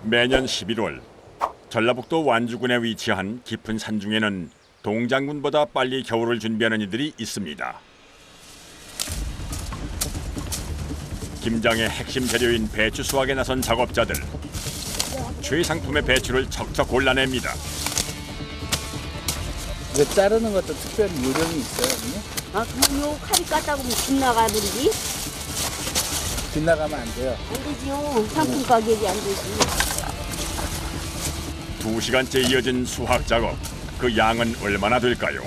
매년 11월 전라북도 완주군에 위치한 깊은 산중에는 동장군보다 빨리 겨울을 준비하는 이들이 있습니다. 김장의 핵심 재료인 배추 수확에 나선 작업자들. 최상품의 배추를 척척 골라냅니다. 이거 자르는 것도 특별히 요령이 있어요, 언니? 아, 그럼 요 칼이 깠다 보면 빗나가 버리지? 빗나가면 안 돼요. 안 되지요. 상품 가격이 안 되지. 2시간째 이어진 수확 작업. 그 양은 얼마나 될까요?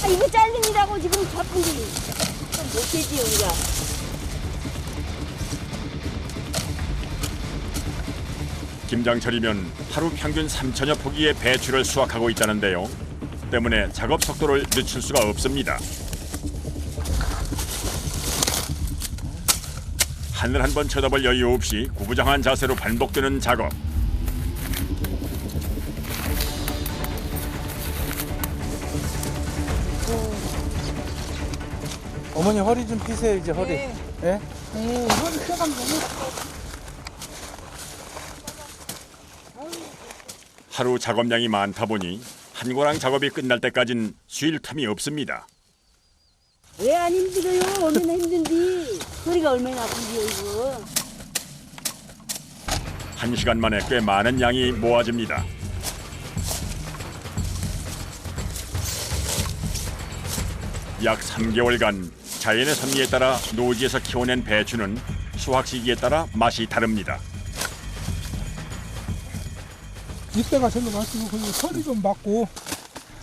아, 이거 잘리느라고 지금 바쁜데 좀 못되지 우리가. 김장철이면 하루 평균 3천여 포기의 배추를 수확하고 있다는데요. 때문에 작업 속도를 늦출 수가 없습니다. 하늘 한 번 쳐다볼 여유 없이 구부정한 자세로 반복되는 작업. 어머니 허리 좀 피세요, 이제 허리. 네. 예? 허리 펴간 거는 하루 작업량이 많다 보니 한 고랑 작업이 끝날 때까진 쉴 틈이 없습니다. 왜 안 힘들어요? 얼마나 힘든디. 허리가 얼마나 아픈지요 이거. 1시간 만에 꽤 많은 양이 모아집니다. 약 3개월간 자연의 섭리에 따라 노지에서 키워낸 배추는 수확 시기에 따라 맛이 다릅니다. 이때가 절로 마시고 그리고 설이 좀 맞고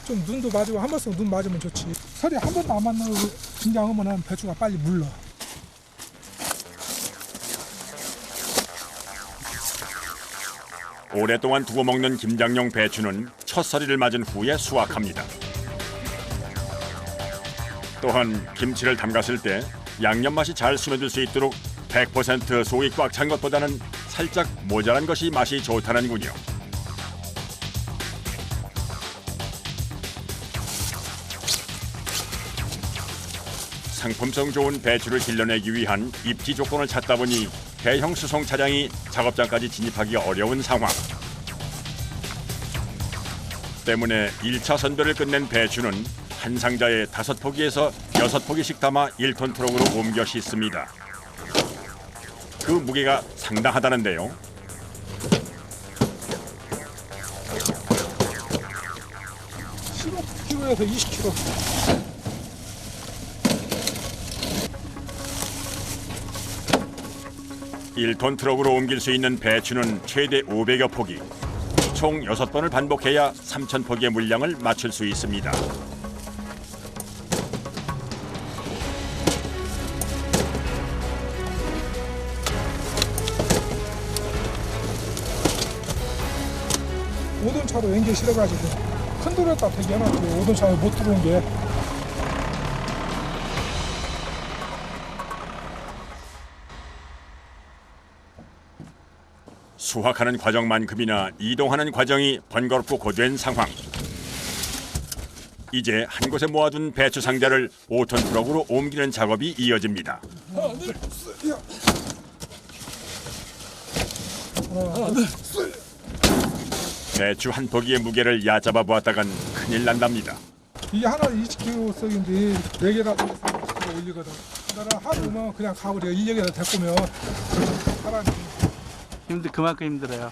좀 눈도 맞고 한 번씩 눈 맞으면 좋지. 설이 한 번도 안 맞는 김장하면은 배추가 빨리 물러. 오랫동안 두고 먹는 김장용 배추는 첫 서리를 맞은 후에 수확합니다. 또한 김치를 담갔을 때 양념 맛이 잘 스며들 수 있도록 100% 속이 꽉 찬 것보다는 살짝 모자란 것이 맛이 좋다는군요. 상품성 좋은 배추를 길러내기 위한 입지 조건을 찾다 보니 대형 수송 차량이 작업장까지 진입하기가 어려운 상황. 때문에 1차 선별을 끝낸 배추는 한 상자에 5포기에서 6포기씩 담아 1톤 트럭으로 옮겨 싣습니다. 그 무게가 상당하다는데요. kg에서 20kg. 일톤 트럭으로 옮길 수 있는 배추는 최대 500여 포기. 총 6번을 반복해야 3,000포기의 물량을 맞출 수 있습니다. 오돈차로 연결 실어가지고 큰 돌에다 되게 해놨고 오돈차로 못 들어온 게. 수확하는 과정만큼이나 이동하는 과정이 번거롭고 고된 상황. 이제 한 곳에 모아둔 배추 상자를 5톤 트럭으로 옮기는 작업이 이어집니다. 하나, 둘, 셋. 배추 한 포기의 무게를 얕잡아 보았다간 큰일 난답니다. 이게 하나 20kg씩인데 4개다 보면 30kg 올리거든. 나는 하루면 그냥 가버려. 인력에다 데꼬면 사람이. 그만큼 힘들어요.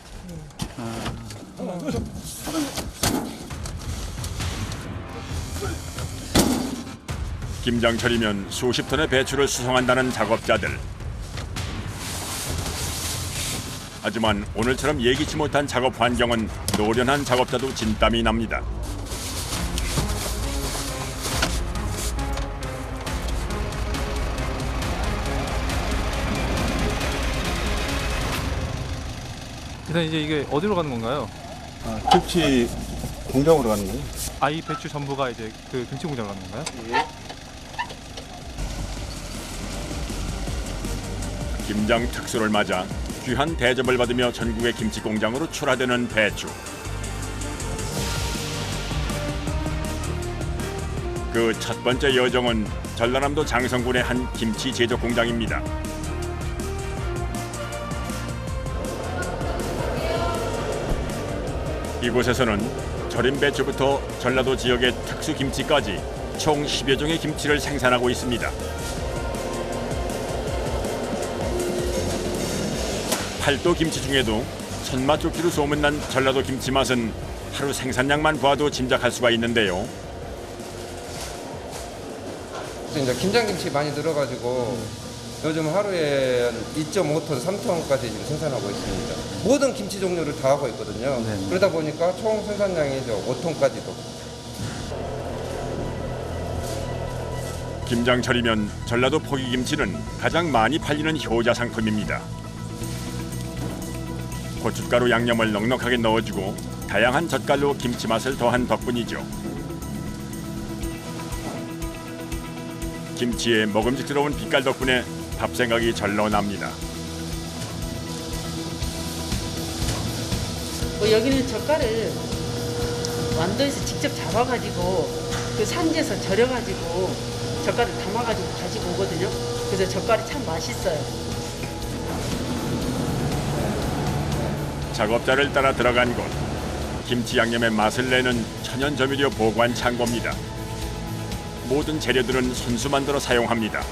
김장철이면 수십 톤의 배추를 수송한다는 작업자들. 하지만 오늘처럼 예기치 못한 작업 환경은 노련한 작업자도 진땀이 납니다. 일단 이제 이게 어디로 가는 건가요? 김치 공장으로 가는 거예요? 이 배추 전부가 이제 그 김치 공장으로 가는 건가요? 김장 특수를 맞아 귀한 대접을 받으며 전국의 김치 공장으로 출하되는 배추. 그 첫 번째 여정은 전라남도 장성군의 한 김치 제조 공장입니다. 이곳에서는 절임 배추부터 전라도 지역의 특수 김치까지 총 10여 종의 김치를 생산하고 있습니다. 팔도 김치 중에도 손맛 좋기로 소문난 전라도 김치 맛은 하루 생산량만 봐도 짐작할 수가 있는데요. 이제 김장김치 많이 들어가지고 요즘 하루에 2.5톤, 3톤까지 지금 생산하고 있습니다. 모든 김치 종류를 다 하고 있거든요. 네. 그러다 보니까 총 생산량이 5톤까지도. 김장철이면 전라도 포기김치는 가장 많이 팔리는 효자 상품입니다. 고춧가루 양념을 넉넉하게 넣어주고 다양한 젓갈로 김치 맛을 더한 덕분이죠. 김치의 먹음직스러운 빛깔 덕분에 밥 생각이 절로 납니다. 여기는 젓갈을 완도에서 직접 잡아가지고 그 산지에서 절여가지고 젓갈을 담아가지고 가지고 오거든요. 그래서 젓갈이 참 맛있어요. 작업자를 따라 들어간 곳, 김치 양념의 맛을 내는 천연 조미료 보관 창고입니다. 모든 재료들은 손수 만들어 사용합니다.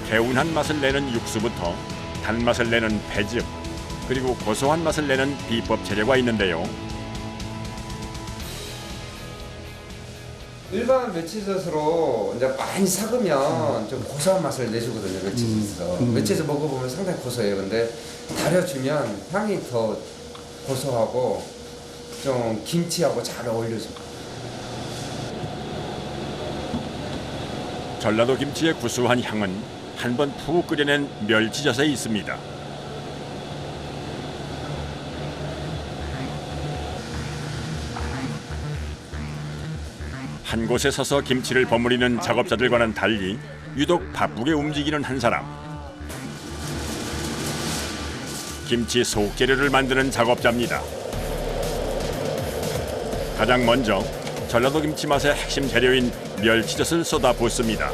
개운한 맛을 내는 육수부터 단맛을 내는 배즙, 그리고 고소한 맛을 내는 비법 재료가 있는데요. 일반 멸치젓으로 이제 많이 삭으면 좀 고소한 맛을 내주거든요, 멸치젓에서. 멸치젓 먹어보면 상당히 고소해요. 근데 달여주면 향이 더 고소하고 좀 김치하고 잘 어울려서. 전라도 김치의 구수한 향은 한 번 푹 끓여낸 멸치젓에 있습니다. 한 곳에 서서 김치를 버무리는 작업자들과는 달리 유독 바쁘게 움직이는 한 사람. 김치 속재료를 만드는 작업자입니다. 가장 먼저 전라도 김치 맛의 핵심 재료인 멸치젓을 쏟아 붓습니다.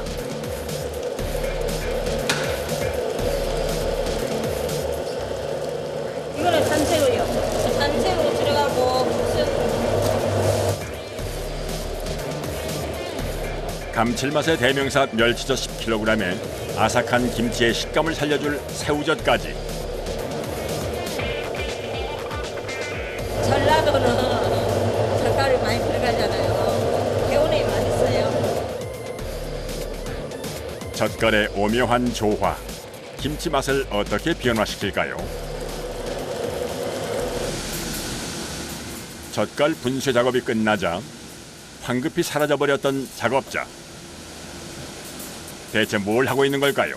이거는 산채로요. 산채로 들어가고 무슨 감칠맛의 대명사 멸치젓 10kg에 아삭한 김치의 식감을 살려줄 새우젓까지. 전라도는 젓갈이 많이 들어가잖아요. 개운해 맛있어요. 젓갈의 오묘한 조화, 김치 맛을 어떻게 변화시킬까요? 젓갈 분쇄 작업이 끝나자 황급히 사라져버렸던 작업자. 대체 뭘 하고 있는 걸까요?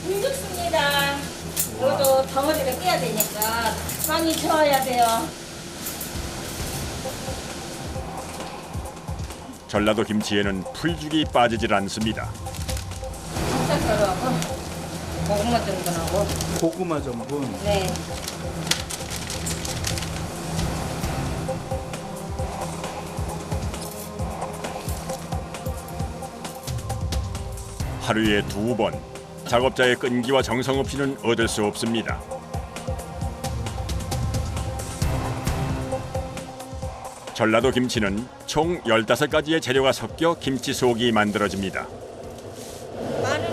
힘좋습니다. 이것도 덩어리를 떼야 되니까 많이 저어야 돼요. 전라도 김치에는 풀죽이 빠지질 않습니다. 찹쌀가루하고 고구마 전분하고 고구마 전분. 네. 하루에 2번, 작업자의 끈기와 정성 없이는 얻을 수 없습니다. 전라도 김치는 총 15가지의 재료가 섞여 김치 속이 만들어집니다. 마늘,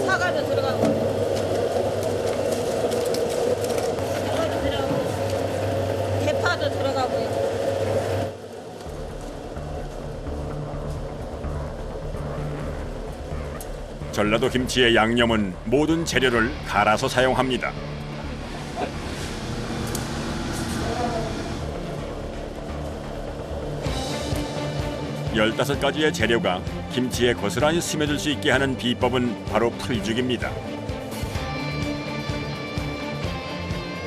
사과도 들어가고 사과도 들어가고 대파도 들어가고요. 전라도 김치의 양념은 모든 재료를 갈아서 사용합니다. 열다섯 가지의 재료가 김치에 고스란히 스며들 수 있게 하는 비법은 바로 풀죽입니다.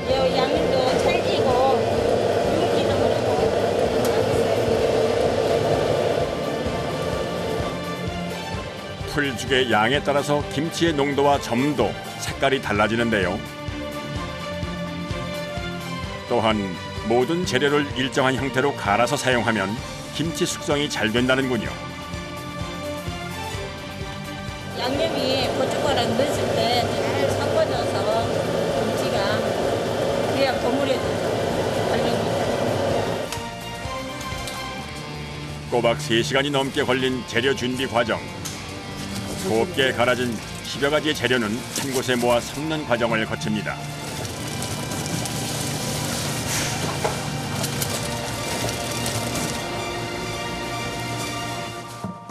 양념도 찰지고 윤기도 흐르고 풀죽의 양에 따라서 김치의 농도와 점도, 색깔이 달라지는데요. 또한 모든 재료를 일정한 형태로 갈아서 사용하면 김치 숙성이 잘 된다는군요. 거랑 넣었을 때 잘 섞어져서 김치가 그냥 버무려져 걸립니다. 꼬박 3시간이 넘게 걸린 재료 준비 과정. 곱게 갈아진 10여 가지의 재료는 한 곳에 모아 섞는 과정을 거칩니다.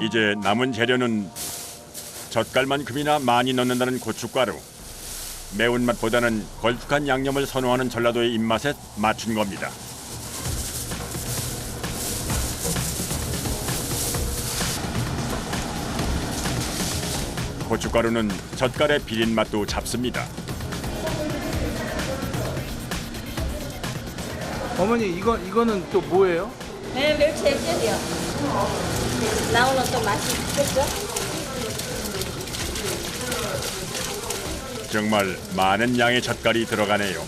이제 남은 재료는 젓갈만큼이나 많이 넣는다는 고춧가루. 매운맛보다는 걸쭉한 양념을 선호하는 전라도의 입맛에 맞춘 겁니다. 고춧가루는 젓갈의 비린 맛도 잡습니다. 어머니 이거는 또 뭐예요? 네, 멸치 액젓이요. 나오는 또 맛이 있겠죠? 정말 많은 양의 젓갈이 들어가네요.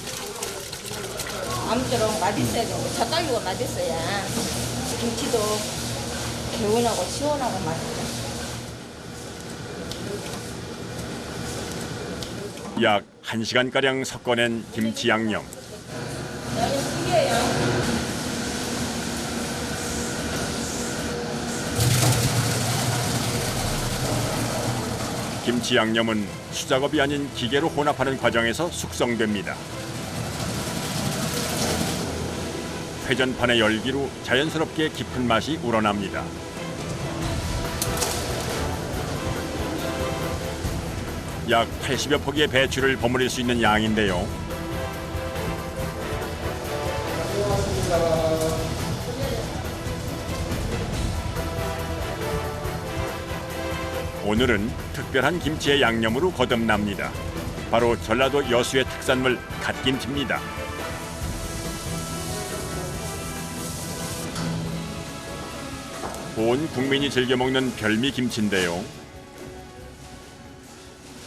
아무쪼록 맛있어야 되고 젓갈류가 맛있어야 김치도 개운하고 시원하고 맛있죠. 약 1시간가량 섞어낸 김치 양념. 여기 튀겨요. 김치 양념은 수작업이 아닌 기계로 혼합하는 과정에서 숙성됩니다. 회전판의 열기로 자연스럽게 깊은 맛이 우러납니다. 약 80여 포기의 배추를 버무릴 수 있는 양인데요. 오늘은 특별한 김치의 양념으로 거듭납니다. 바로 전라도 여수의 특산물 갓김치입니다. 온 국민이 즐겨 먹는 별미김치인데요.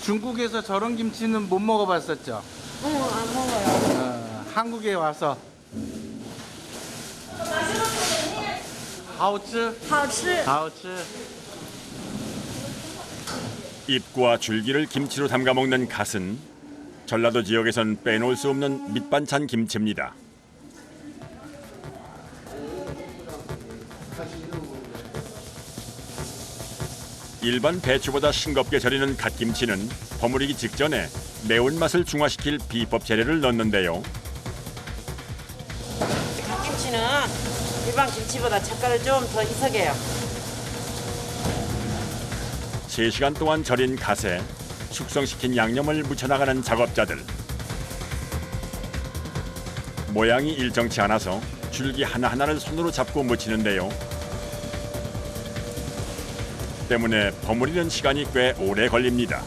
중국에서 저런 김치는 못 먹어봤었죠? 안 먹어요. 한국에 와서 하우츠? 好吃. 하우츠. 잎과 줄기를 김치로 담가 먹는 갓은 전라도 지역에선 빼놓을 수 없는 밑반찬 김치입니다. 일반 배추보다 싱겁게 절이는 갓김치는 버무리기 직전에 매운맛을 중화시킬 비법 재료를 넣는데요. 갓김치는 일반 김치보다 젓갈을 좀 더 희석해요. 3시간 동안 절인 갓에 숙성시킨 양념을 묻혀나가는 작업자들. 모양이 일정치 않아서 줄기 하나하나를 손으로 잡고 묻히는데요. 때문에 버무리는 시간이 꽤 오래 걸립니다.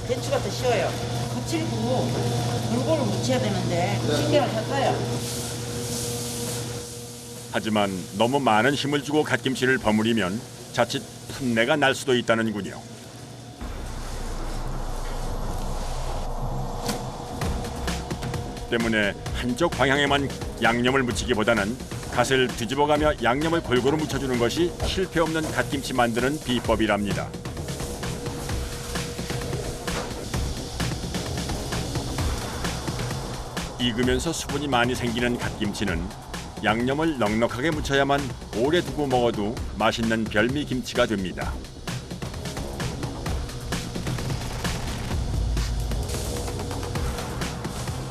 배추가 더 쉬워요. 거칠고 골고루 묻혀야 되는데 신경을 다 써요. 하지만 너무 많은 힘을 주고 갓김치를 버무리면 자칫 풋내가 날 수도 있다는군요. 때문에 한쪽 방향에만 양념을 묻히기보다는 갓을 뒤집어가며 양념을 골고루 묻혀주는 것이 실패 없는 갓김치 만드는 비법이랍니다. 익으면서 수분이 많이 생기는 갓김치는 양념을 넉넉하게 묻혀야만 오래 두고 먹어도 맛있는 별미 김치가 됩니다.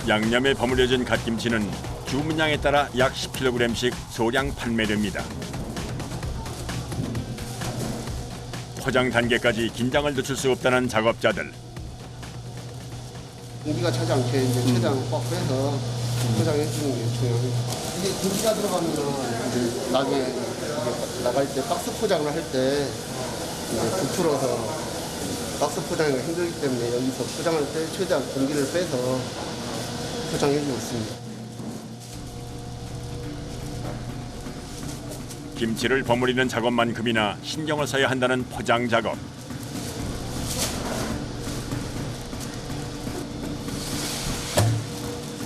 양념에 버무려진 갓김치는 주문량에 따라 약 10kg씩 소량 판매됩니다. 포장 단계까지 긴장을 늦출 수 없다는 작업자들. 공기가 차지 않게 이제 최대한 꽉 빼서 포장해 주는 게 중요합니다. 이게 공기가 들어가면은 이제 나중에 이게 나갈 때 박스 포장을 할 때 이제 부풀어서 박스 포장이 힘들기 때문에 여기서 포장할 때 최대한 공기를 빼서 포장해 주고 있습니다. 김치를 버무리는 작업만큼이나 신경을 써야 한다는 포장 작업.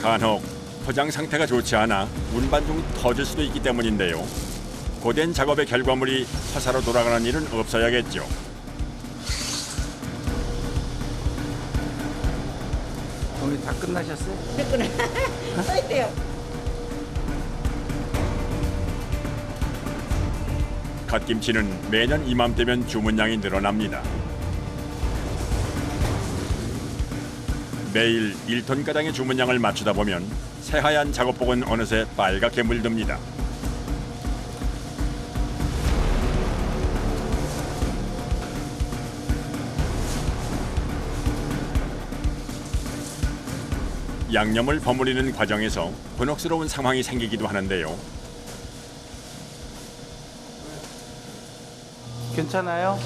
간혹 포장 상태가 좋지 않아 운반종이 터질 수도 있기 때문인데요. 고된 작업의 결과물이 화사로 돌아가는 일은 없어야겠죠. 어머니 다 끝나셨어요? 됐구나. 써 있대요. 갓김치는 매년 이맘때면 주문량이 늘어납니다. 매일 1톤가량의 주문량을 맞추다 보면 새하얀 작업복은 어느새 빨갛게 물듭니다. 양념을 버무리는 과정에서 곤혹스러운 상황이 생기기도 하는데요. 괜찮아요?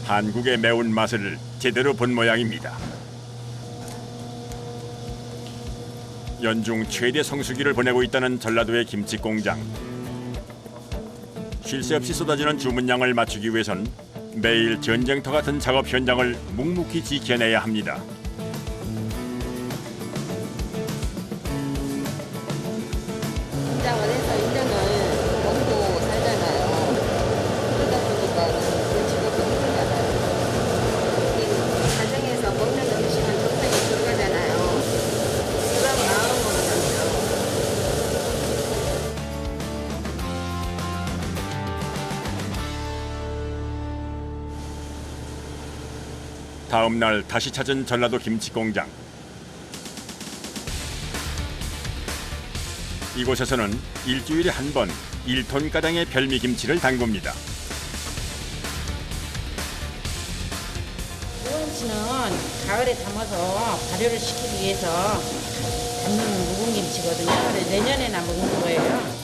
한국의 매운맛을 제대로 본 모양입니다. 연중 최대 성수기를 보내고 있다는 전라도의 김치 공장. 쉴 새 없이 쏟아지는 주문량을 맞추기 위해선 매일 전쟁터 같은 작업 현장을 묵묵히 지켜내야 합니다. 인장을 해서 인장을 먹고 살잖아요. 그러다 보니까 그 직업이 힘들잖아요. 이 가정에서 먹는 음식은 적당히 들어가잖아요. 그런 마음으로 다음 날 다시 찾은 전라도 김치 공장. 이곳에서는 일주일에 한 번 1톤가량의 별미김치를 담굽니다. 무김치는 가을에 담아서 발효를 시키기 위해서 담는 묵은김치거든요. 그래서 내년에나 먹는 거예요.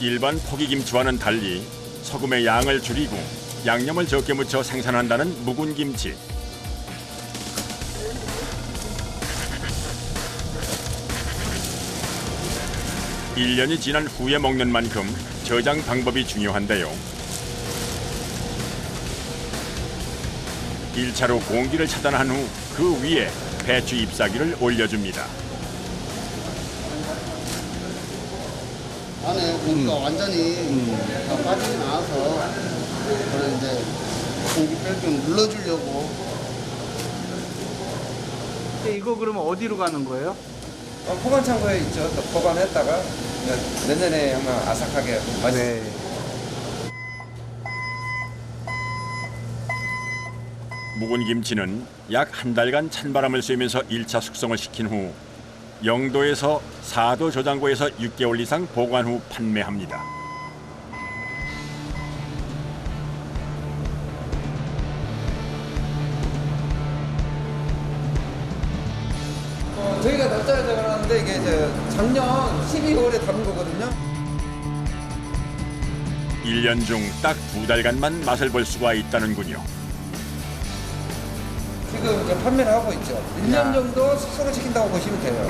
일반 포기김치와는 달리 소금의 양을 줄이고 양념을 적게 묻혀 생산한다는 묵은 김치. 일 년이 지난 후에 먹는 만큼 저장 방법이 중요한데요. 1차로 공기를 차단한 후 그 위에 배추 잎사귀를 올려줍니다. 안에 공기가 완전히 다 빠지지 않아서 그걸 이제 공기를 좀 눌러주려고. 근데 이거 그러면 어디로 가는 거예요? 보관 창고에 있죠. 또 보관했다가 내년에 아마 아삭하게 맛있. 네. 묵은 김치는 약 한 달간 찬바람을 쐬면서 1차 숙성을 시킨 후 영도에서 4도 저장고에서 6개월 이상 보관 후 판매합니다. 저희가 납작하자 그러는데 이게 이제 작년 12월에 담은 거거든요. 1년 중 딱 2달간만 맛을 볼 수가 있다는군요. 지금 이제 판매를 하고 있죠. 1년 정도 숙성을 시킨다고 보시면 돼요.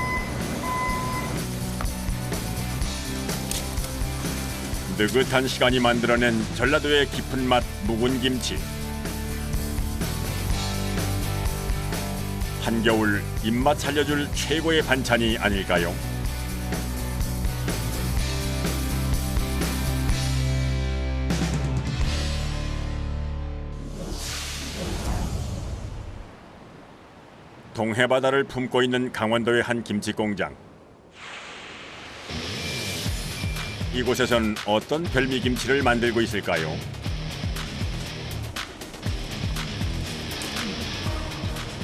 느긋한 시간이 만들어낸 전라도의 깊은 맛 묵은 김치. 한겨울 입맛 살려줄 최고의 반찬이 아닐까요? 동해바다를 품고 있는 강원도의 한 김치 공장. 이곳에선 어떤 별미김치를 만들고 있을까요?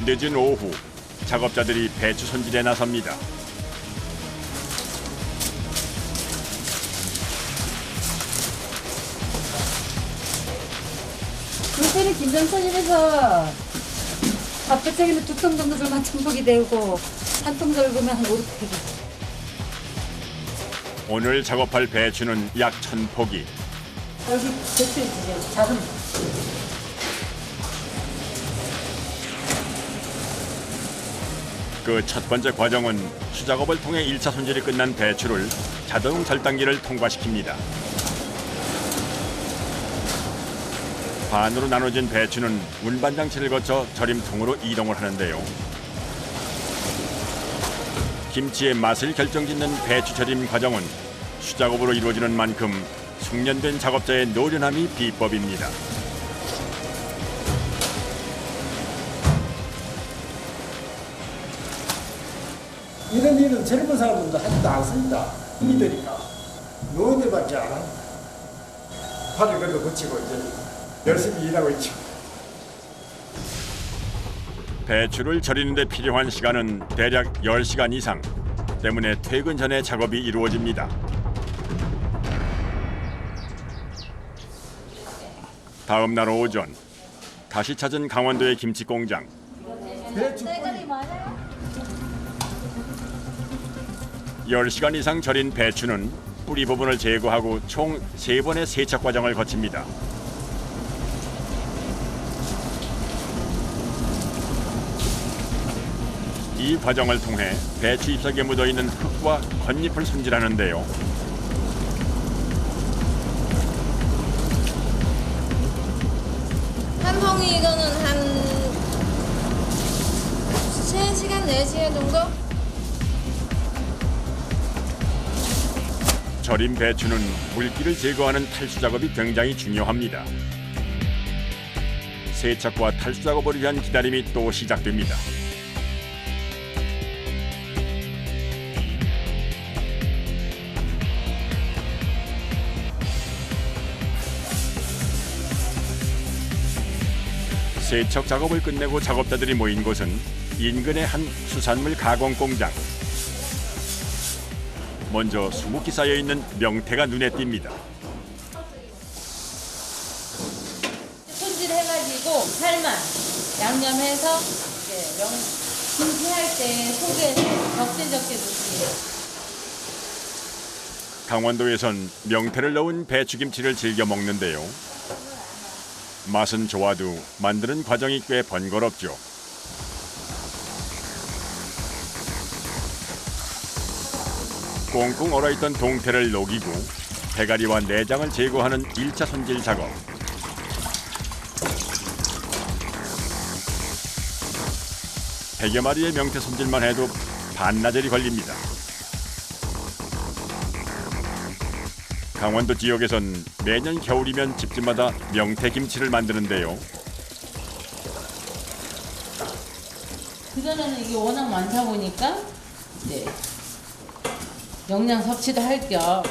늦은 오후, 작업자들이 배추 손질에 나섭니다. 요새는 김장선임에서 밥배짝에는 2통 정도 들면 천폭이 되고 한 통 들면 한 5, 6팩이. 오늘 작업할 배추는 약 1000포기. 여기 배추 있지, 작은. 그 첫 번째 과정은 수작업을 통해 1차 손질이 끝난 배추를 자동 절단기를 통과시킵니다. 반으로 나눠진 배추는 운반장치를 거쳐 절임통으로 이동을 하는데요. 김치의 맛을 결정짓는 배추 절임 과정은 수작업으로 이루어지는 만큼 숙련된 작업자의 노련함이 비법입니다. 이런 일은 젊은 사람들도 하지도 않습니다. 힘이 드니까. 노인들밖에 안 합니다. 팔을 그래도 고치고 이제 열심히 일하고 있죠. 배추를 절이는 데 필요한 시간은 대략 10시간 이상. 때문에 퇴근 전에 작업이 이루어집니다. 다음 날 오전, 다시 찾은 강원도의 김치 공장. 배추 10시간 이상 절인 배추는 뿌리 부분을 제거하고 총 3번의 세척 과정을 거칩니다. 이 과정을 통해 배추 잎사귀에 묻어있는 흙과 겉잎을 손질하는데요. 한 봉이 이거는 한 3시간, 4시간 정도? 절인 배추는 물기를 제거하는 탈수 작업이 굉장히 중요합니다. 세척과 탈수 작업을 위한 기다림이 또 시작됩니다. 세척 작업을 끝내고 작업자들이 모인 곳은 인근의 한 수산물 가공 공장. 먼저 수북히 쌓여있는 명태가 눈에 띕니다. 손질해가지고 삶아 양념해서 김치할 때 속에 적재적재 넣습니다. 강원도에선 명태를 넣은 배추김치를 즐겨 먹는데요. 맛은 좋아도 만드는 과정이 꽤 번거롭죠. 꽁꽁 얼어있던 동태를 녹이고 대가리와 내장을 제거하는 1차 손질 작업. 백여 마리의 명태 손질만 해도 반나절이 걸립니다. 강원도 지역에선 매년 겨울이면 집집마다 명태김치를 만드는데요. 그전에는 이게 워낙 많다 보니까 이제 영양 섭취도 할 겸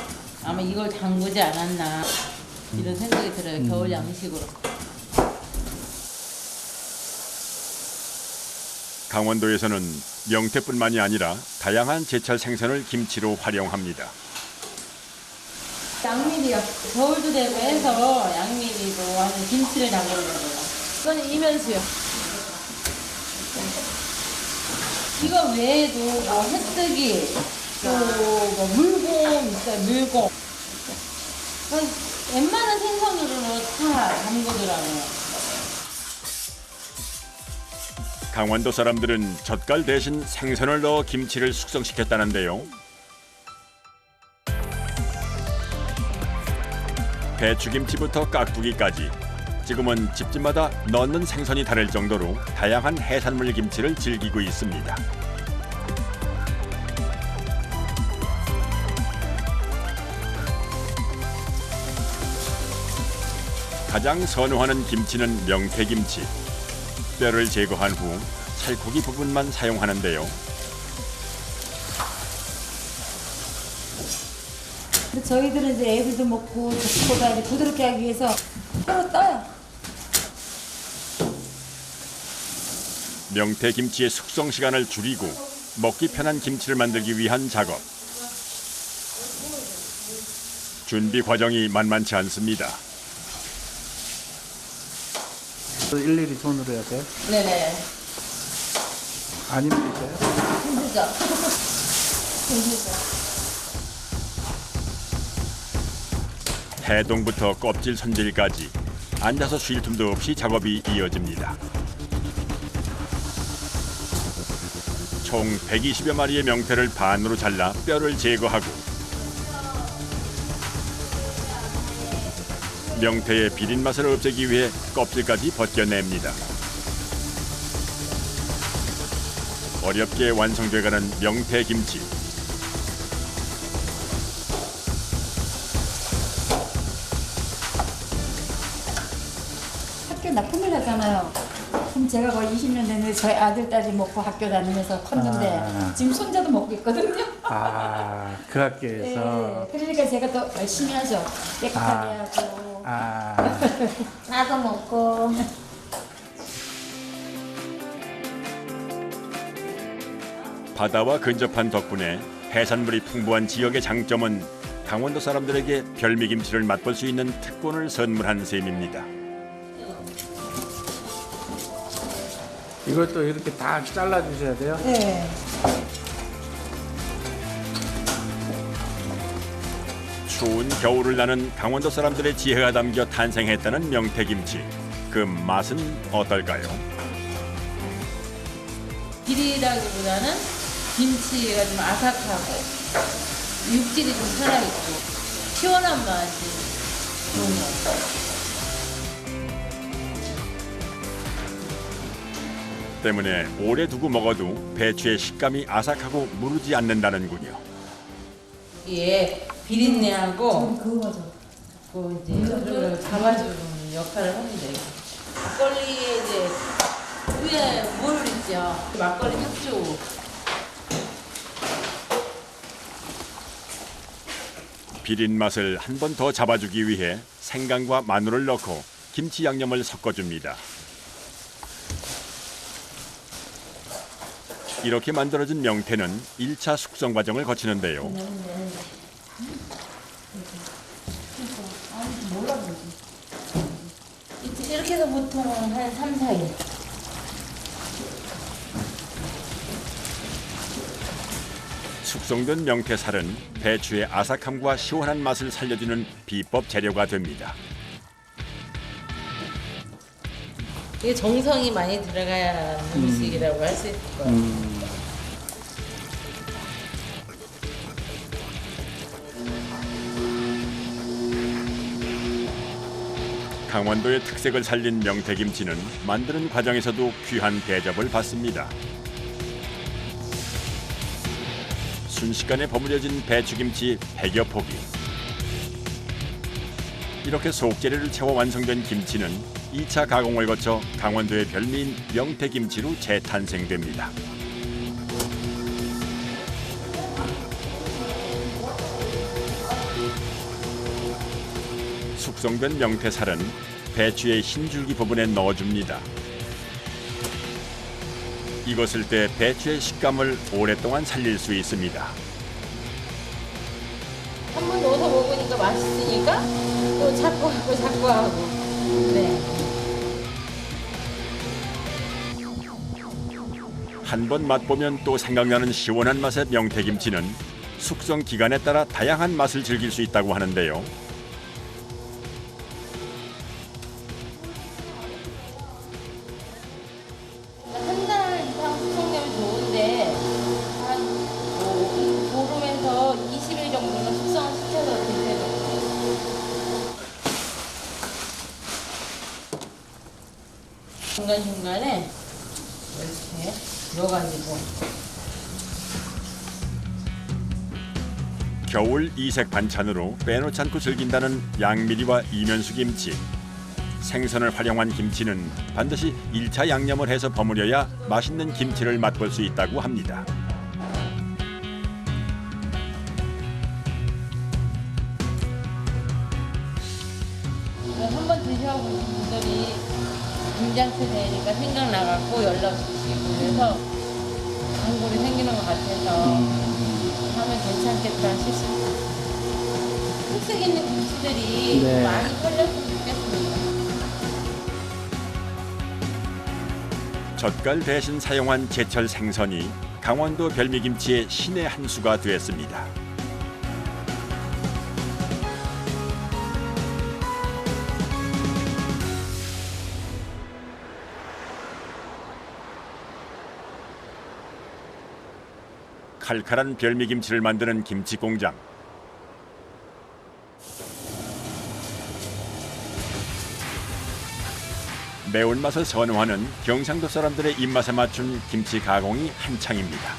아마 이걸 담그지 않았나 이런 생각이 들어요. 겨울 양식으로. 강원도에서는 명태뿐만이 아니라 다양한 제철 생선을 김치로 활용합니다. 양미리요. 겨울도 되고 해서 양미리도 하는 김치를 담그려고요. 이거는 이면수요. 이거 외에도 뭐 햇뜨기, 또 뭐 물곰 있어요. 물곰. 웬만한 생선으로는 다 담그더라고요. 강원도 사람들은 젓갈 대신 생선을 넣어 김치를 숙성시켰다는데요. 배추김치부터 깍두기까지 지금은 집집마다 넣는 생선이 다를 정도로 다양한 해산물 김치를 즐기고 있습니다. 가장 선호하는 김치는 명태김치. 뼈를 제거한 후 살코기 부분만 사용하는데요. 근데 저희들은 이제 애들도 먹고 저보다 이제 부드럽게 하기 위해서 뼈로 떠요. 명태김치의 숙성 시간을 줄이고 먹기 편한 김치를 만들기 위한 작업. 준비 과정이 만만치 않습니다. 일일이 손으로 해야 돼요? 네네. 안 힘드세요? 힘들죠? 힘들죠. 해동부터 껍질 손질까지 앉아서 쉴 틈도 없이 작업이 이어집니다. 총 120여 마리의 명태를 반으로 잘라 뼈를 제거하고 명태의 비린 맛을 없애기 위해 껍질까지 벗겨냅니다. 어렵게 완성돼가는 명태김치. 학교 납품을 하잖아요. 그럼 제가 거의 20년 전에 저희 아들, 딸이 먹고 학교 다니면서 컸는데 지금 손자도 먹고 있거든요. 그 학교에서. 네, 그러니까 제가 또 열심히 하죠. 깨끗하게 하고. 나도 먹고. 바다와 근접한 덕분에 해산물이 풍부한 지역의 장점은 강원도 사람들에게 별미김치를 맛볼 수 있는 특권을 선물한 셈입니다. 이것도 이렇게 다 잘라주셔야 돼요? 네. 추운 겨울을 나는 강원도 사람들의 지혜가 담겨 탄생했다는 명태김치. 그 맛은 어떨까요? 비리라기보다는 김치가 좀 아삭하고 육질이 좀 살아있고 시원한 맛이 좋은 것 같아요. 때문에 오래 두고 먹어도 배추의 식감이 아삭하고 무르지 않는다는군요. 이게 비린내하고 그 이제 그걸 잡아주는 역할을 합니다. 막걸리에 이제 위에 물 있죠. 막걸리 탁주. 비린 맛을 한 번 더 잡아주기 위해 생강과 마늘을 넣고 김치 양념을 섞어줍니다. 이렇게 만들어진 명태는 1차 숙성 과정을 거치는데요. 이렇게 해서 보통 한 3, 4일. 숙성된 명태살은 배추의 아삭함과 시원한 맛을 살려주는 비법 재료가 됩니다. 이게 정성이 많이 들어가야 하는 음식이라고 할 수 있을 거예요. 강원도의 특색을 살린 명태김치는 만드는 과정에서도 귀한 대접을 받습니다. 순식간에 버무려진 배추김치 100여 포기. 이렇게 속재료를 채워 완성된 김치는 2차 가공을 거쳐 강원도의 별미인 명태김치로 재탄생됩니다. 숙성된 명태살은 배추의 흰 줄기 부분에 넣어줍니다. 익었을 때 배추의 식감을 오랫동안 살릴 수 있습니다. 한 번 넣어서 먹으니까 맛있으니까 또 자꾸 하고. 네. 한 번 맛보면 또 생각나는 시원한 맛의 명태김치는 숙성 기간에 따라 다양한 맛을 즐길 수 있다고 하는데요. 한 달 이상 숙성되면 좋은데 한 보름에서 20일 정도는 숙성을 시켜서 드셔야 돼요. 중간중간에 이렇게 넣어가지고 겨울 이색 반찬으로 빼놓지 않고 즐긴다는 양미리와 이면수 김치. 생선을 활용한 김치는 반드시 1차 양념을 해서 버무려야 맛있는 김치를 맛볼 수 있다고 합니다. 한번 드셔보신 분들이 김장철 되니까 생각나갖고 연락 주시고 그래서 단골이 생기는 것 같아서 하면 괜찮겠다 싶습니다. 특색 있는 김치들이 네. 많이 팔렸으면 좋겠습니다. 젓갈 대신 사용한 제철 생선이 강원도 별미김치의 신의 한 수가 되었습니다. 칼칼한 별미김치를 만드는 김치 공장. 매운맛을 선호하는 경상도 사람들의 입맛에 맞춘 김치 가공이 한창입니다.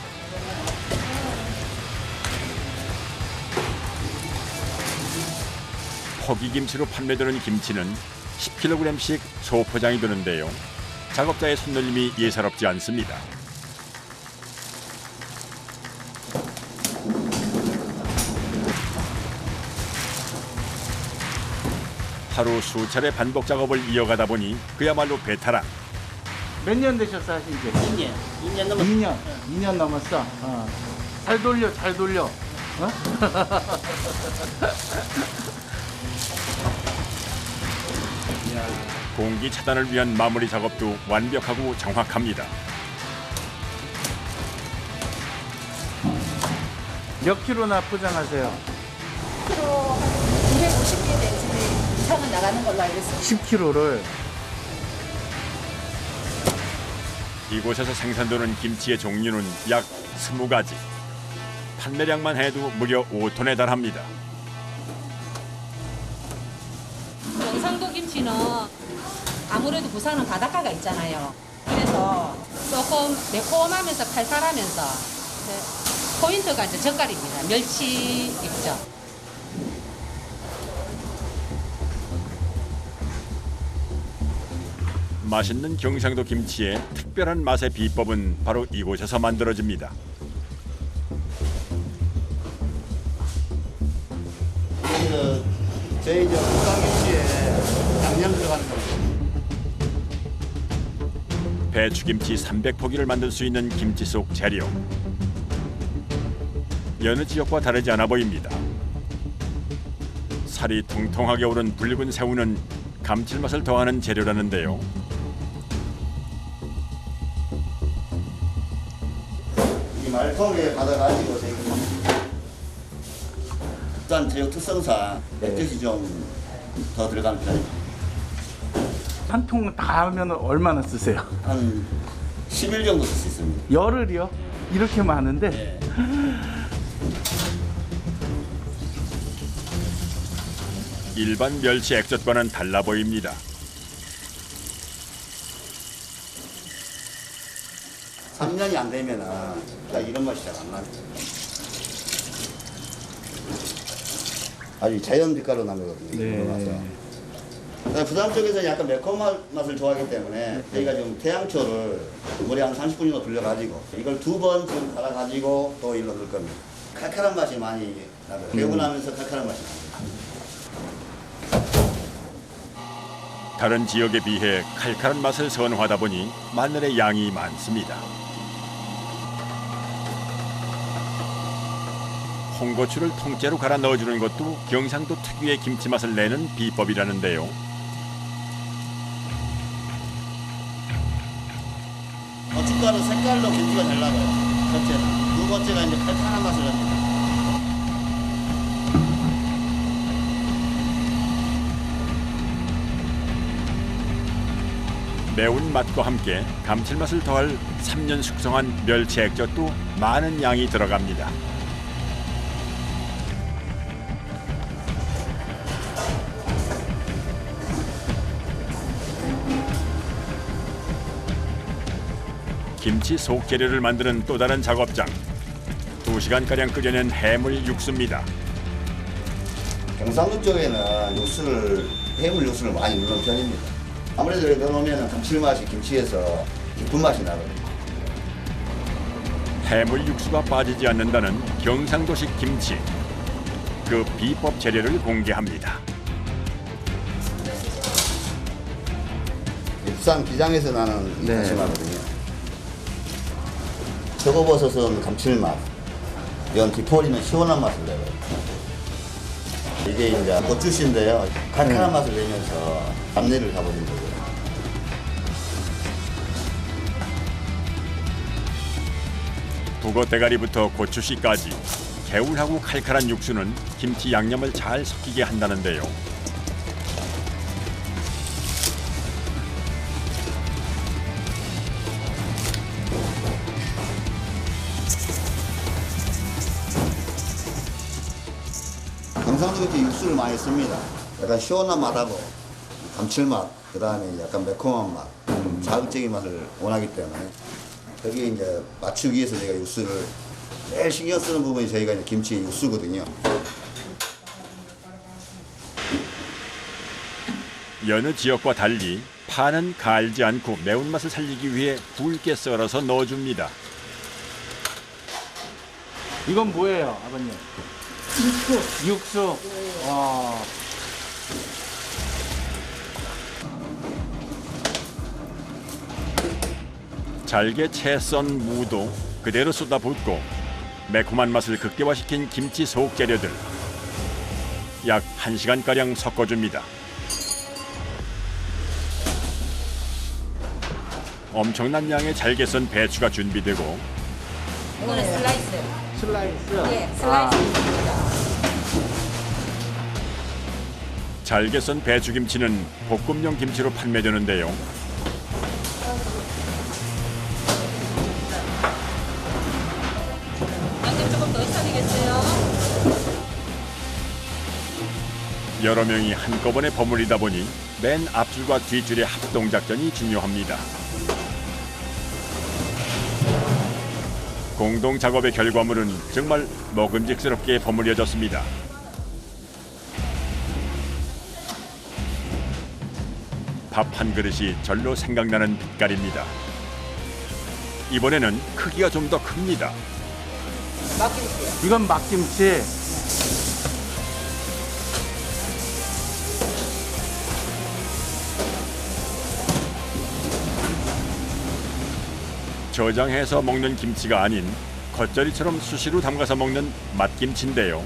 포기김치로 판매되는 김치는 10kg씩 소포장이 되는데요. 작업자의 손놀림이 예사롭지 않습니다. 하루 수차례 반복 작업을 이어가다 보니 그야말로 베테랑. 몇 년 되셨어 하신 지? 2년. 2년 넘었어. 2년 넘었어. 잘 돌려, 잘 돌려. 어? 공기 차단을 위한 마무리 작업도 완벽하고 정확합니다. 몇 킬로나 포장하세요? 키로 250개 내지 이상은 나가는 걸로 알고 있어요. 10kg를. 이곳에서 생산되는 김치의 종류는 약 20가지. 판매량만 해도 무려 5톤에 달합니다. 경상도 김치는 아무래도 부산은 바닷가가 있잖아요. 그래서 조금 매콤하면서 칼칼하면서 포인트가 이제 젓갈입니다. 멸치 있죠. 맛있는 경상도 김치의 특별한 맛의 비법은 바로 이곳에서 만들어집니다. 저희 국산김치에 양념 들어가는 거죠. 배추김치 300포기를 만들 수 있는 김치 속 재료. 여느 지역과 다르지 않아 보입니다. 살이 통통하게 오른 붉은 새우는 감칠맛을 더하는 재료라는데요. 이 말통에 받아가지고 저희 국산 제육 특성상 액젓이 좀 더 들어가는 편입니다. 한 통 다 하면 얼마나 쓰세요? 한 10일 정도 쓸 수 있습니다. 열흘이요? 이렇게 많은데? 네. 일반 멸치 액젓과는 달라 보입니다. 삼 3년이 안 되면은 이런 맛이 잘 안 납니다. 아주 자연 빛깔로 나거든요. 네. 부산 쪽에서 약간 매콤한 맛을 좋아하기 때문에 저희가 좀 태양초를 물에 한 30분 정도 불려가지고 이걸 2번 지금 갈아가지고 또 일로 넣을 겁니다. 칼칼한 맛이 많이 나요. 배분하면서 칼칼한 맛이 납니다. 다른 지역에 비해 칼칼한 맛을 선호하다 보니 마늘의 양이 많습니다. 홍고추를 통째로 갈아 넣어주는 것도 경상도 특유의 김치 맛을 내는 비법이라는데요. 고춧가루 색깔로 김치가 잘 나가요. 첫째는. 두 번째가 이제 칼칼한 맛을 냅니다. 매운맛과 함께 감칠맛을 더할 3년 숙성한 멸치 액젓도 많은 양이 들어갑니다. 김치 속 재료를 만드는 또 다른 작업장. 2시간가량 끓여낸 해물 육수입니다. 경상도 쪽에는 해물 육수를 많이 넣는 편입니다. 아무래도 이렇게 넣으면 감칠맛이 김치에서 깊은 맛이 나거든요. 해물 육수가 빠지지 않는다는 경상도식 김치. 그 비법 재료를 공개합니다. 부산 기장에서 나는 감칠맛거든요. 표고버섯은 감칠맛, 이건 디포리는 시원한 맛을 내요. 이게 이제 고추씨인데요. 칼칼한 맛을 내면서 잡내를 잡아준 거고요. 북어 대가리부터 고추씨까지 개울하고 칼칼한 육수는 김치 양념을 잘 섞이게 한다는데요. 경상도 이렇게 육수를 많이 씁니다. 약간 시원한 맛하고 감칠맛, 그 다음에 약간 매콤한 맛, 자극적인 맛을 원하기 때문에 거기에 이제 맞추기 위해서 저희가 육수를 제일 신경 쓰는 부분이 저희가 이제 김치 육수거든요. 여느 지역과 달리 파는 갈지 않고 매운맛을 살리기 위해 굵게 썰어서 넣어줍니다. 이건 뭐예요, 아버님? 육수. 와. 잘게 채 썬 무도 그대로 쏟아붓고 매콤한 맛을 극대화시킨 김치 속 재료들 약 1시간가량 섞어줍니다. 엄청난 양의 잘게 썬 배추가 준비되고 이거는 슬라이스. 슬라이스. 예, 슬라이스입니다. 잘게 썬 배추김치는 볶음용 김치로 판매되는데요. 양념 조금 더 있어야 되겠어요. 여러 명이 한꺼번에 버무리다 보니 맨 앞줄과 뒷줄의 합동작전이 중요합니다. 공동 작업의 결과물은 정말 먹음직스럽게 버무려졌습니다. 밥 한 그릇이 절로 생각나는 빛깔입니다. 이번에는 크기가 좀 더 큽니다. 이건 막김치. 저장해서 먹는 김치가 아닌 겉절이처럼 수시로 담가서 먹는 맛김치인데요.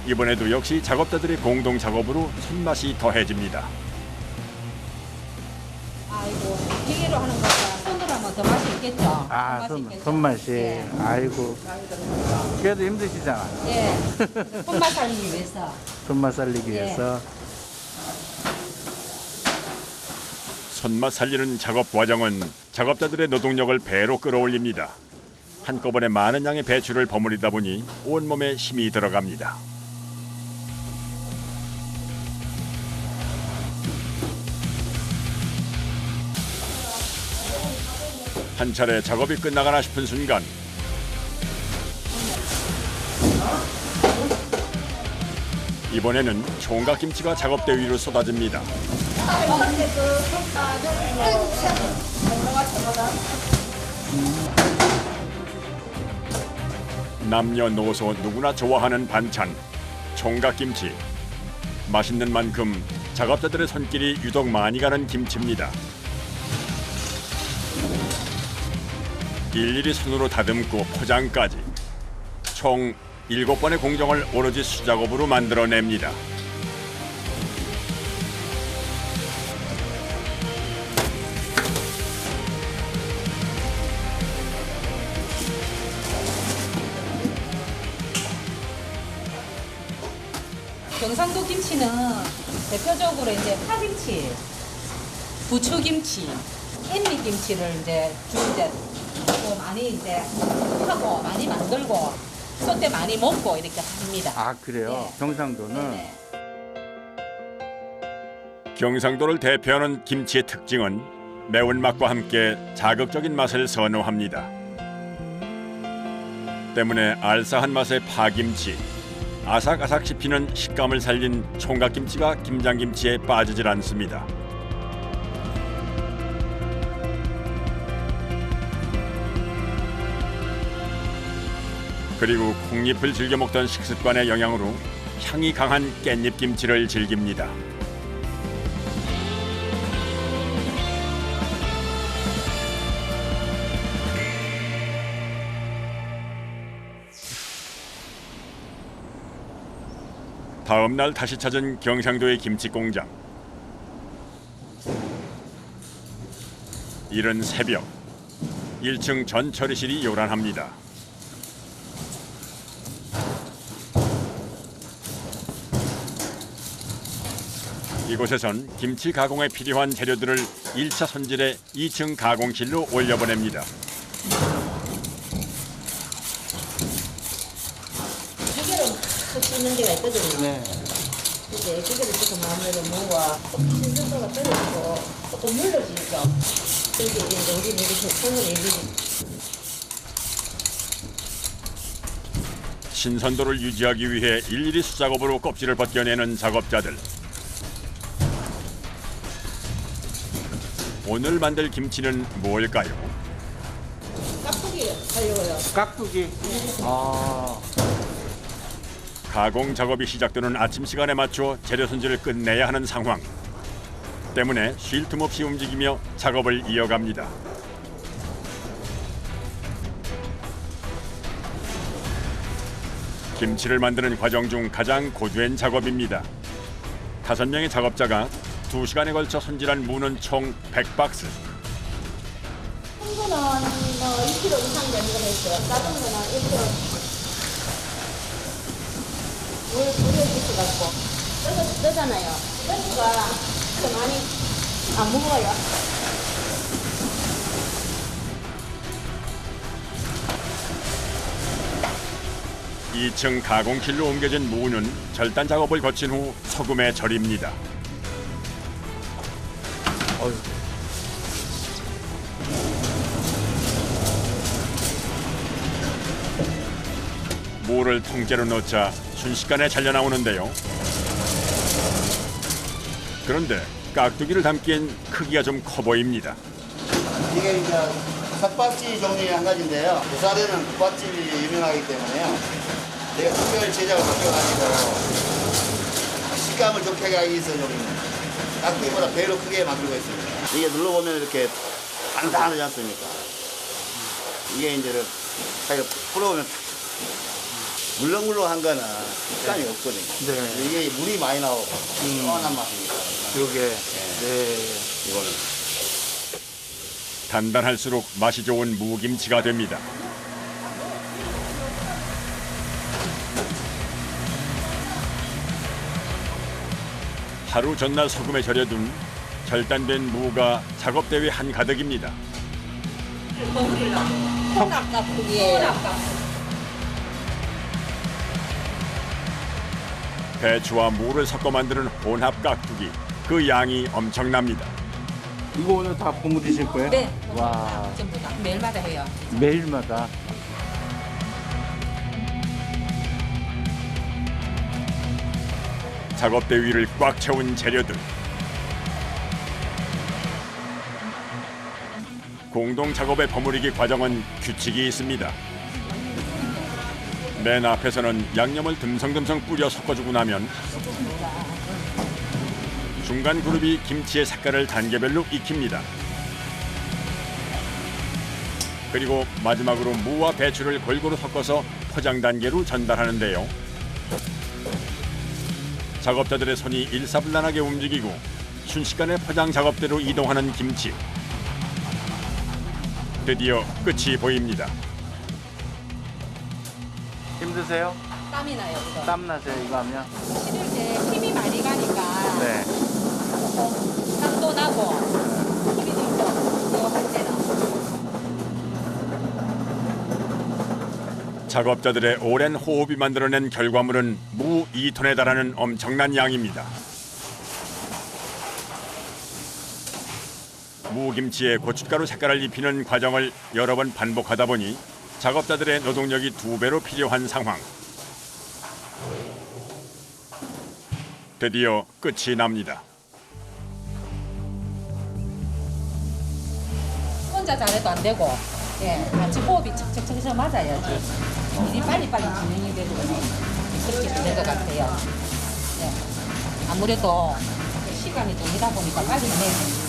이번에도 역시 작업자들의 공동 작업으로 손맛이 더해집니다. 아이고, 기계로 하는 것보다 손으로 하면 더 맛이 있겠죠? 아, 손맛이. 예. 아이고. 그래도 힘드시잖아. 예. 손맛 살리기 위해서. 손맛 살리기 예. 위해서. 손맛 살리는 작업 과정은 작업자들의 노동력을 배로 끌어올립니다. 한꺼번에 많은 양의 배추를 버무리다 보니 온몸에 힘이 들어갑니다. 한 차례 작업이 끝나가나 싶은 순간 이번에는 총각김치가 작업대 위로 쏟아집니다. 남녀노소 누구나 좋아하는 반찬, 총각김치. 맛있는 만큼 작업자들의 손길이 유독 많이 가는 김치입니다. 일일이 손으로 다듬고 포장까지 총 7번의 공정을 오로지 수작업으로 만들어냅니다. 경상도 김치는 대표적으로 이제 파김치, 부추김치, 깻잎김치를 이제 좀 많이 이제 하고 많이 만들고 솥에 많이 먹고 이렇게 합니다. 아, 그래요? 네. 경상도는? 네네. 경상도를 대표하는 김치의 특징은 매운맛과 함께 자극적인 맛을 선호합니다. 때문에 알싸한 맛의 파김치, 아삭아삭 씹히는 식감을 살린 총각김치가 김장김치에 빠지질 않습니다. 그리고 콩잎을 즐겨 먹던 식습관의 영향으로 향이 강한 깻잎김치를 즐깁니다. 다음 날 다시 찾은 경상도의 김치 공장. 이른 새벽, 1층 전 처리실이 요란합니다. 이곳에선 김치 가공에 필요한 재료들을 1차 손질해 2층 가공실로 올려보냅니다. 기계로 섞는 데가 있거든요. 네. 이제 기계를 조금 아무래도 무와 신선도가 떨어지고 조금 물러지죠. 그래서 이제 우리는 이렇게 손으로 일일이 신선도를 유지하기 위해 일일이 수작업으로 껍질을 벗겨내는 작업자들. 오늘 만들 김치는 무엇일까요? 깍두기 하려고요. 깍두기. 아. 가공 작업이 시작되는 아침 시간에 맞춰 재료 손질을 끝내야 하는 상황. 때문에 쉴 틈 없이 움직이며 작업을 이어갑니다. 김치를 만드는 과정 중 가장 고된 작업입니다. 5명의 작업자가 2시간에 걸쳐 손질한 무는 총 100박스. 큰 거는 뭐 2kg 이상 되는 거 있어요. 작은 거는 1kg. 물에 익혀갖고 뜨잖아요. 뜨니까 좀 많이 안 무거워요. 2층 가공실로 옮겨진 무는 절단 작업을 거친 후 소금에 절입니다. 무를 통째로 넣자 순식간에 잘려 나오는데요. 그런데 깍두기를 담기엔 크기가 좀 커 보입니다. 이게 이제 삭박지 종류의 한 가지인데요. 부산에는 국밥집이 유명하기 때문에요. 내가 특별 제작을 바뀌어가지고 식감을 좋게 하기 위해서 좀 깍두기보다 배로 크게 만들고 있습니다. 이게 눌러보면 이렇게 단단하지 않습니까? 이게 이제 자기가 풀어보면 물렁물렁한 거는 식감이 없거든요. 네. 이게 물이 많이 나오고 시원한 맛이니까. 요게. 네. 이거는. 단단할수록 맛이 좋은 무김치가 됩니다. 하루 전날 소금에 절여둔 절단된 무가 작업대회 한가득입니다. 혼합깍두기예요. 배추와 무를 섞어 만드는 혼합 깍두기. 그 양이 엄청납니다. 이거 오늘 다 버무리실 거예요? 네. 와. 전부 다 매일마다 해요. 매일마다. 작업대 위를 꽉 채운 재료들. 공동 작업의 버무리기 과정은 규칙이 있습니다. 맨 앞에서는 양념을 듬성듬성 뿌려 섞어주고 나면 중간 그룹이 김치의 색깔을 단계별로 익힙니다. 그리고 마지막으로 무와 배추를 골고루 섞어서 포장 단계로 전달하는데요. 작업자들의 손이 일사불란하게 움직이고 순식간에 포장 작업대로 이동하는 김치. 드디어 끝이 보입니다. 힘드세요? 땀이 나요. 이거. 땀 나세요, 이거 하면? 실을 때 힘이 많이 가니까 네. 땀도 나고 힘이 들죠. 이거 할 때는. 작업자들의 오랜 호흡이 만들어낸 결과물은 무 2톤에 달하는 엄청난 양입니다. 무김치에 고춧가루 색깔을 입히는 과정을 여러 번 반복하다 보니 작업자들의 노동력이 2배로 필요한 상황. 드디어 끝이 납니다. 혼자 잘해도 안 되고, 예, 같이 호흡이 척척척척 맞아야지. 일이 빨리빨리 진행이 되고 그렇게 될 것 같아요. 예, 아무래도 시간이 좀 이다 보니까 빨리 해내요.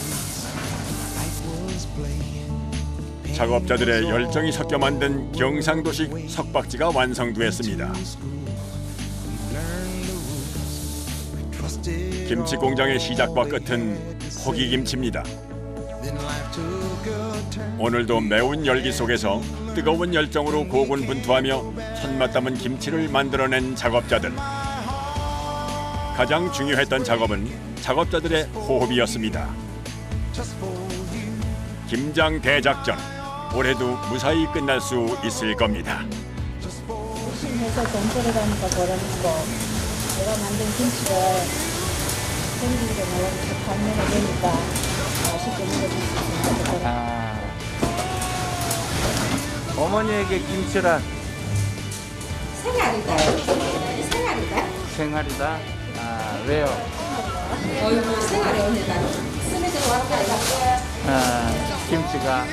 작업자들의 열정이 섞여 만든 경상도식 석박지가 완성되었습니다. 김치 공장의 시작과 끝은 포기김치입니다. 오늘도 매운 열기 속에서 뜨거운 열정으로 고군분투하며 손맛 담은 김치를 만들어낸 작업자들. 가장 중요했던 작업은 작업자들의 호흡이었습니다. 김장 대작전. 올해도 무사히 끝날 수 있을 겁니다. 열심히 해서 돈 벌어가니까 보람있고 내가 만든 김치를 생기게 말라서 반면에 되니까 맛있게 먹어줄 수 있는 것 같아요. 아. 어머니에게 김치란 생활이다. 생활이다. 생활이다. 아, 왜요? 어이구 생활이 오니까 쓰레기로 왔다 갔다. 아, 김치가